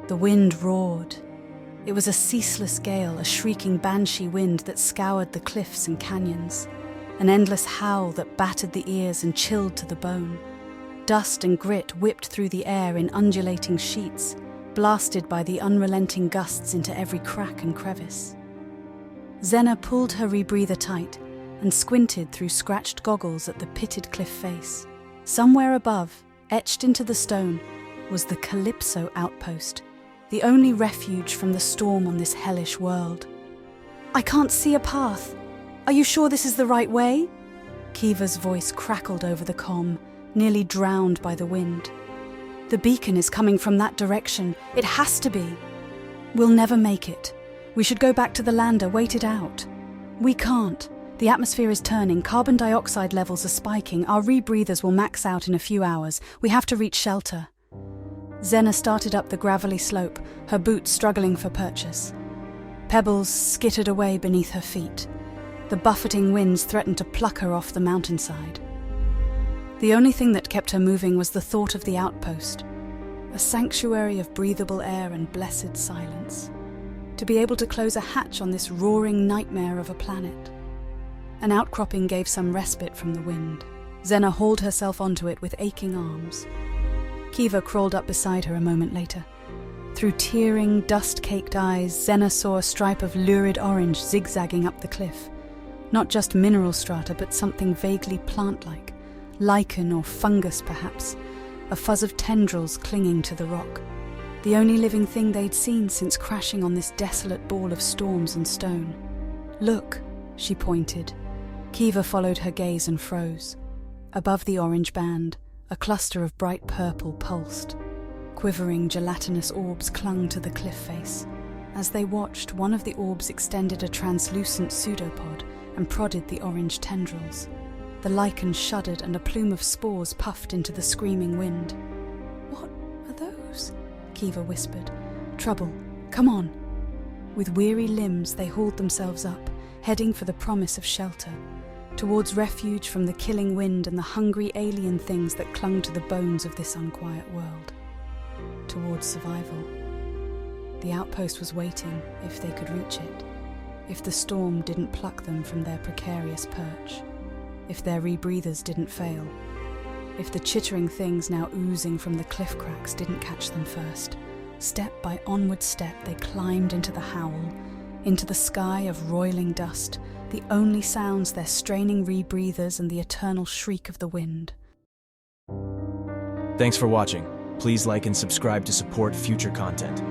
The wind roared. It was a ceaseless gale, a shrieking banshee wind that scoured the cliffs and canyons, an endless howl that battered the ears and chilled to the bone. Dust and grit whipped through the air in undulating sheets, blasted by the unrelenting gusts into every crack and crevice. Xena pulled her rebreather tight and squinted through scratched goggles at the pitted cliff face. Somewhere above, etched into the stone, was the Calypso outpost, the only refuge from the storm on this hellish world. "I can't see a path. Are you sure this is the right way?" Kiva's voice crackled over the comm, nearly drowned by the wind. "The beacon is coming from that direction. It has to be." "We'll never make it. We should go back to the lander, wait it out." "We can't. The atmosphere is turning, carbon dioxide levels are spiking, our rebreathers will max out in a few hours. We have to reach shelter." Xena started up the gravelly slope, her boots struggling for purchase. Pebbles skittered away beneath her feet. The buffeting winds threatened to pluck her off the mountainside. The only thing that kept her moving was the thought of the outpost, a sanctuary of breathable air and blessed silence. To be able to close a hatch on this roaring nightmare of a planet. An outcropping gave some respite from the wind. Xena hauled herself onto it with aching arms. Kiva crawled up beside her a moment later. Through tearing, dust-caked eyes, Xena saw a stripe of lurid orange zigzagging up the cliff. Not just mineral strata, but something vaguely plant-like. Lichen or fungus, perhaps. A fuzz of tendrils clinging to the rock. The only living thing they'd seen since crashing on this desolate ball of storms and stone. "Look," she pointed. Kiva followed her gaze and froze. Above the orange band, a cluster of bright purple pulsed. Quivering, gelatinous orbs clung to the cliff face. As they watched, one of the orbs extended a translucent pseudopod and prodded the orange tendrils. The lichen shuddered and a plume of spores puffed into the screaming wind. "What are those?" Kiva whispered. "Trouble. Come on." With weary limbs, they hauled themselves up, heading for the promise of shelter, towards refuge from the killing wind and the hungry alien things that clung to the bones of this unquiet world. Towards survival. The outpost was waiting, if they could reach it, if the storm didn't pluck them from their precarious perch, if their rebreathers didn't fail, if the chittering things now oozing from the cliff cracks didn't catch them first. Step by onward step they climbed into the howl, into the sky of roiling dust, the only sounds their straining rebreathers and the eternal shriek of the wind. Thanks for watching. Please like and subscribe to support future content.